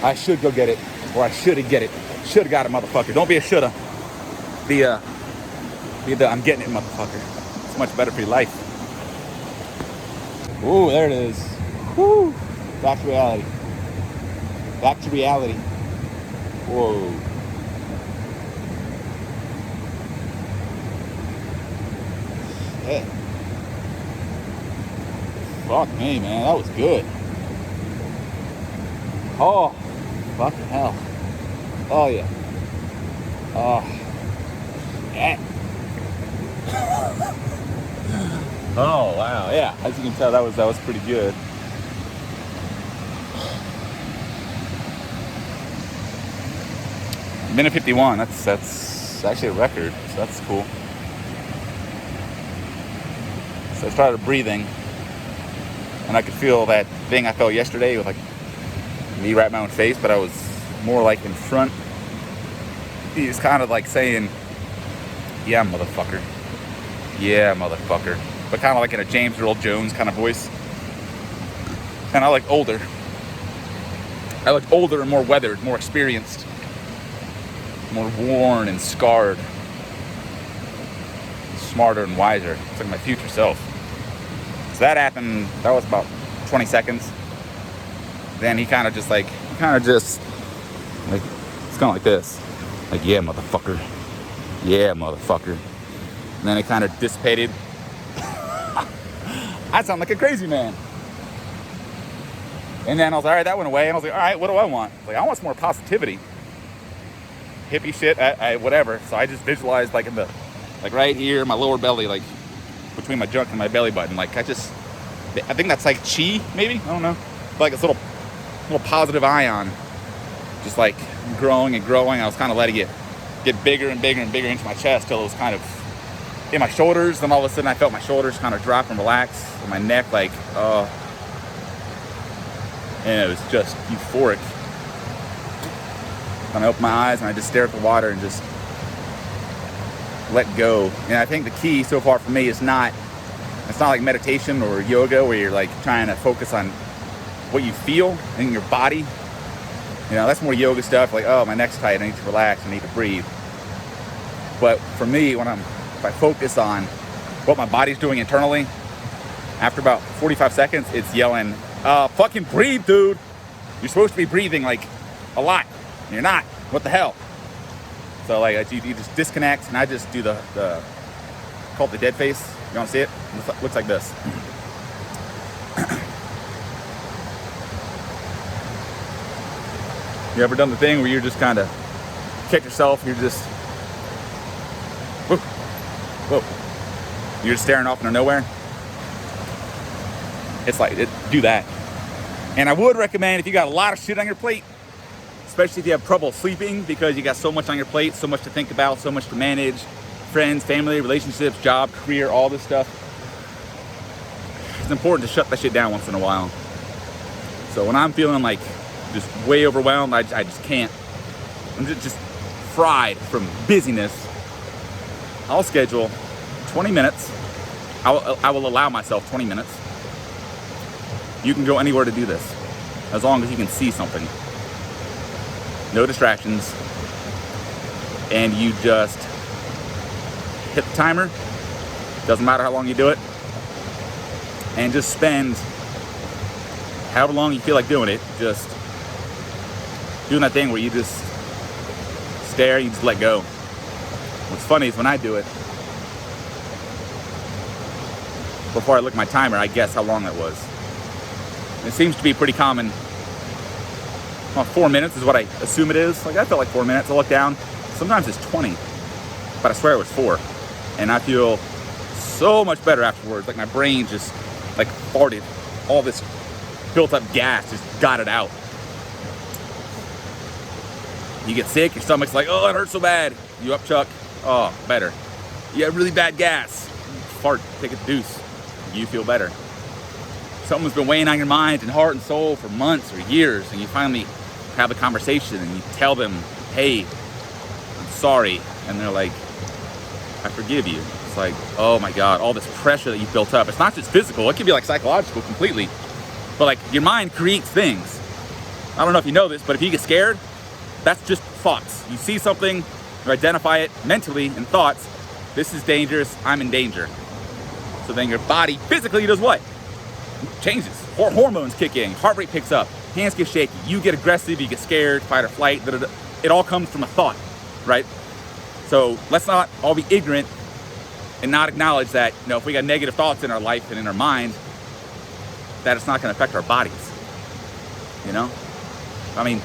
I should go get it, or I shoulda get it. Shoulda got it, motherfucker. Don't be a shoulda. Be the I'm getting it, motherfucker. It's much better for your life. Ooh, there it is. Woo! Back to reality. Back to reality. Whoa. Shit. Fuck me, man. That was good. Oh, fucking hell. Oh, yeah. Oh. Yeah. Oh, wow. Yeah, as you can tell, that was pretty good. Minute 51. That's actually a record. So that's cool. So I started breathing, and I could feel that thing I felt yesterday with like me right in my own face, but I was more like in front. He was kind of like saying, "Yeah, motherfucker. Yeah, motherfucker." But kind of like in a James Earl Jones kind of voice. And I look older. I look older and more weathered, more experienced, more worn and scarred, smarter and wiser. It's like my future self. So that happened, that was about 20 seconds. Then he kind of just, like, it's kind of like this. Like, yeah, motherfucker. Yeah, motherfucker. And then it kind of dissipated. I sound like a crazy man. And then I was like, all right, that went away. And I was like, all right, what do I want? Like, I want some more positivity. Hippie shit, whatever. So I just visualized like like right here, my lower belly, like between my junk and my belly button. Like I think that's like chi, maybe? I don't know. Like this little positive ion, just like growing and growing. I was kind of letting it get bigger and bigger and bigger into my chest till it was kind of in my shoulders. Then all of a sudden I felt my shoulders kind of drop and relax, and my neck like, and it was just euphoric. And I opened my eyes and I just stared at the water and just let go. And I think the key so far for me is it's not like meditation or yoga where you're like trying to focus on what you feel in your body. You know, that's more yoga stuff, like, oh, my neck's tight, I need to relax, I need to breathe. But for me, if I focus on what my body's doing internally, after about 45 seconds, it's yelling, fucking breathe, dude. You're supposed to be breathing like a lot. You're not. What the hell? So like you just disconnect, and I just do the call it the dead face. You want to see it? It looks like this. You ever done the thing where you're just kind of catch yourself? You're just whoa. You're just staring off into nowhere. It's like do that. And I would recommend if you got a lot of shit on your plate, especially if you have trouble sleeping because you got so much on your plate, so much to think about, so much to manage, friends, family, relationships, job, career, all this stuff. It's important to shut that shit down once in a while. So when I'm feeling like just way overwhelmed, I just can't. I'm just fried from busyness. I'll schedule 20 minutes. I will allow myself 20 minutes. You can go anywhere to do this, as long as you can see something. No distractions, and you just hit the timer. Doesn't matter how long you do it, and just spend however long you feel like doing it, just doing that thing where you just stare, you just let go. What's funny is when I do it, before I look at my timer, I guess how long that was. It seems to be pretty common. Well, 4 minutes is what I assume it is. Like I felt like 4 minutes. I look down. Sometimes it's 20, but I swear it was 4. And I feel so much better afterwards. Like my brain just like farted. All this built up gas just got it out. You get sick, your stomach's like, oh, it hurts so bad. You up, Chuck? Oh, better. You have really bad gas. Fart, take a deuce. You feel better. Something's been weighing on your mind and heart and soul for months or years, and you finally have a conversation and you tell them, hey, I'm sorry. And they're like, I forgive you. It's like, oh my God, all this pressure that you built up. It's not just physical, it can be like psychological completely. But like your mind creates things. I don't know if you know this, but if you get scared, that's just thoughts. You see something, you identify it mentally in thoughts. This is dangerous, I'm in danger. So then your body physically does what? Changes. Hormones kick in, heart rate picks up, hands get shaky, you get aggressive, you get scared, fight or flight. It all comes from a thought, right? So let's not all be ignorant and not acknowledge that, you know, if we got negative thoughts in our life and in our mind, that it's not going to affect our bodies. You know? I mean,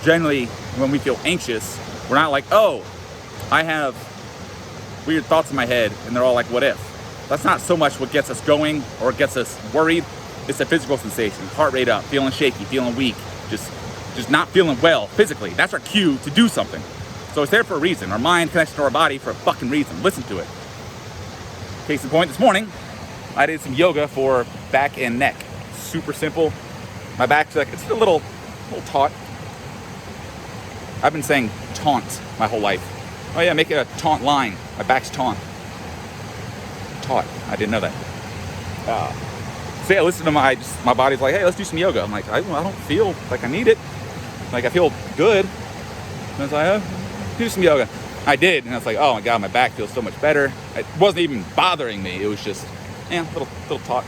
generally, when we feel anxious, we're not like, oh, I have weird thoughts in my head, and they're all like, what if? That's not so much what gets us going or gets us worried. It's a physical sensation, heart rate up, feeling shaky, feeling weak, just not feeling well physically. That's our cue to do something. So it's there for a reason. Our mind connects to our body for a fucking reason. Listen to it. Case in point, this morning, I did some yoga for back and neck. Super simple. My back's like, it's a little taut. I've been saying taunt my whole life. Oh yeah, make it a taunt line. My back's taut. I didn't know that. So yeah, listen to my body's like, hey, let's do some yoga. I'm like, I don't feel like I need it. Like, I feel good. And I was like, oh, do some yoga. I did, and I was like, oh my God, my back feels so much better. It wasn't even bothering me. It was just, yeah, little taut.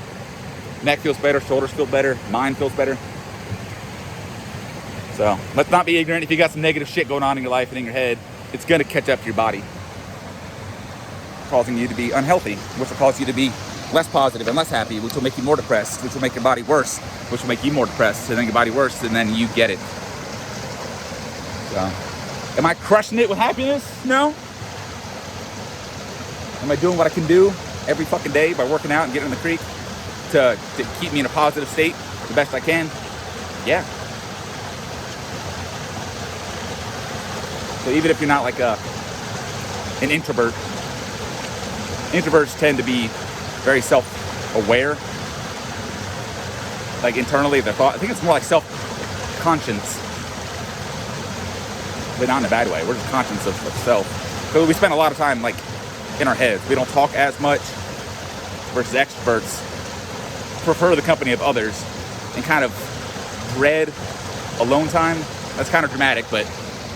Neck feels better, shoulders feel better, mind feels better. So let's not be ignorant. If you got some negative shit going on in your life and in your head, it's gonna catch up to your body, causing you to be unhealthy, which will cause you to be less positive and less happy, which will make you more depressed, which will make your body worse, which will make you more depressed, and then your body worse, and then you get it. So, am I crushing it with happiness? No. Am I doing what I can do every fucking day by working out and getting in the creek to keep me in a positive state the best I can? Yeah. So even if you're not like an introvert, introverts tend to be very self-aware, like internally their thought. I think it's more like self-conscious, but not in a bad way. We're just conscious of self. So we spend a lot of time like in our heads. We don't talk as much, versus extroverts prefer the company of others and kind of dread alone time. That's kind of dramatic, but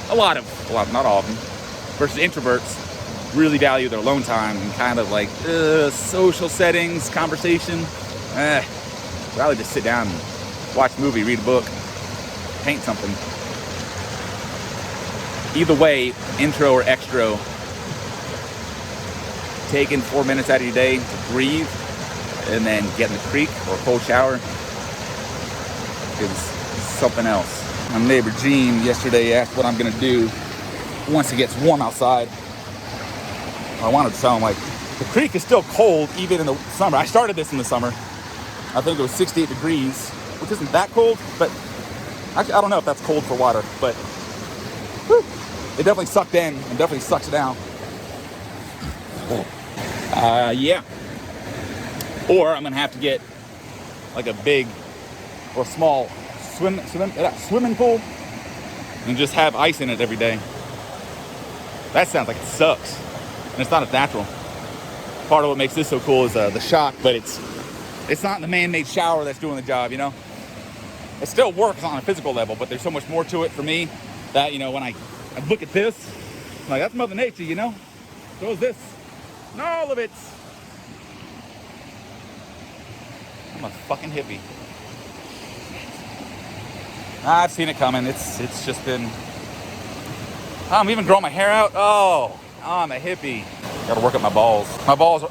a lot, not all of them. Versus introverts really value their alone time and kind of like social settings, conversation. Rather just sit down and watch a movie, read a book, paint something. Either way, intro or extro, taking 4 minutes out of your day to breathe and then get in the creek or a cold shower is something else. My neighbor Gene yesterday asked what I'm gonna do once it gets warm outside. I wanted to tell him, like, the creek is still cold even in the summer. I started this in the summer. I think it was 68 degrees, which isn't that cold, but actually I don't know if that's cold for water, but whew, it definitely sucked in and definitely sucks down. Yeah. Or I'm gonna have to get like a big or small swimming pool and just have ice in it every day. That sounds like it sucks, and it's not as natural. Part of what makes this so cool is the shock, but it's not the man-made shower that's doing the job, you know? It still works on a physical level, but there's so much more to it for me that, you know, when I look at this, I'm like, that's Mother Nature, you know? So is this. And all of it. I'm a fucking hippie. I've seen it coming. It's just been... I'm even growing my hair out. Oh, I'm a hippie. Gotta work up my balls. My balls are...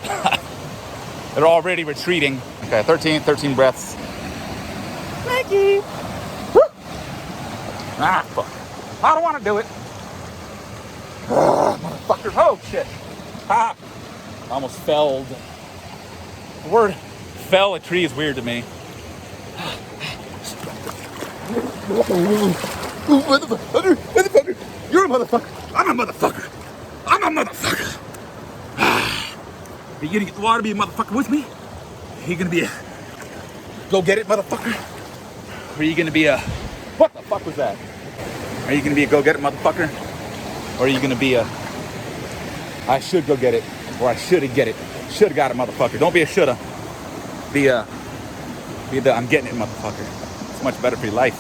they're already retreating. Okay, 13 breaths. Nike. Woo. Ah, fuck. I don't want to do it. Motherfucker. Oh, shit. Ah. I almost felled. The word fell a tree is weird to me. Motherfucker. You're a motherfucker. I'm a motherfucker. I'm a motherfucker. Are you gonna get the water, be a motherfucker with me? Are you gonna be a go get it motherfucker? Or are you gonna be a what the fuck was that? Are you gonna be a go get it motherfucker? Or are you gonna be a I should go get it, or I shoulda get it, shoulda got it motherfucker? Don't be a shoulda. Be the I'm getting it motherfucker. It's much better for your life.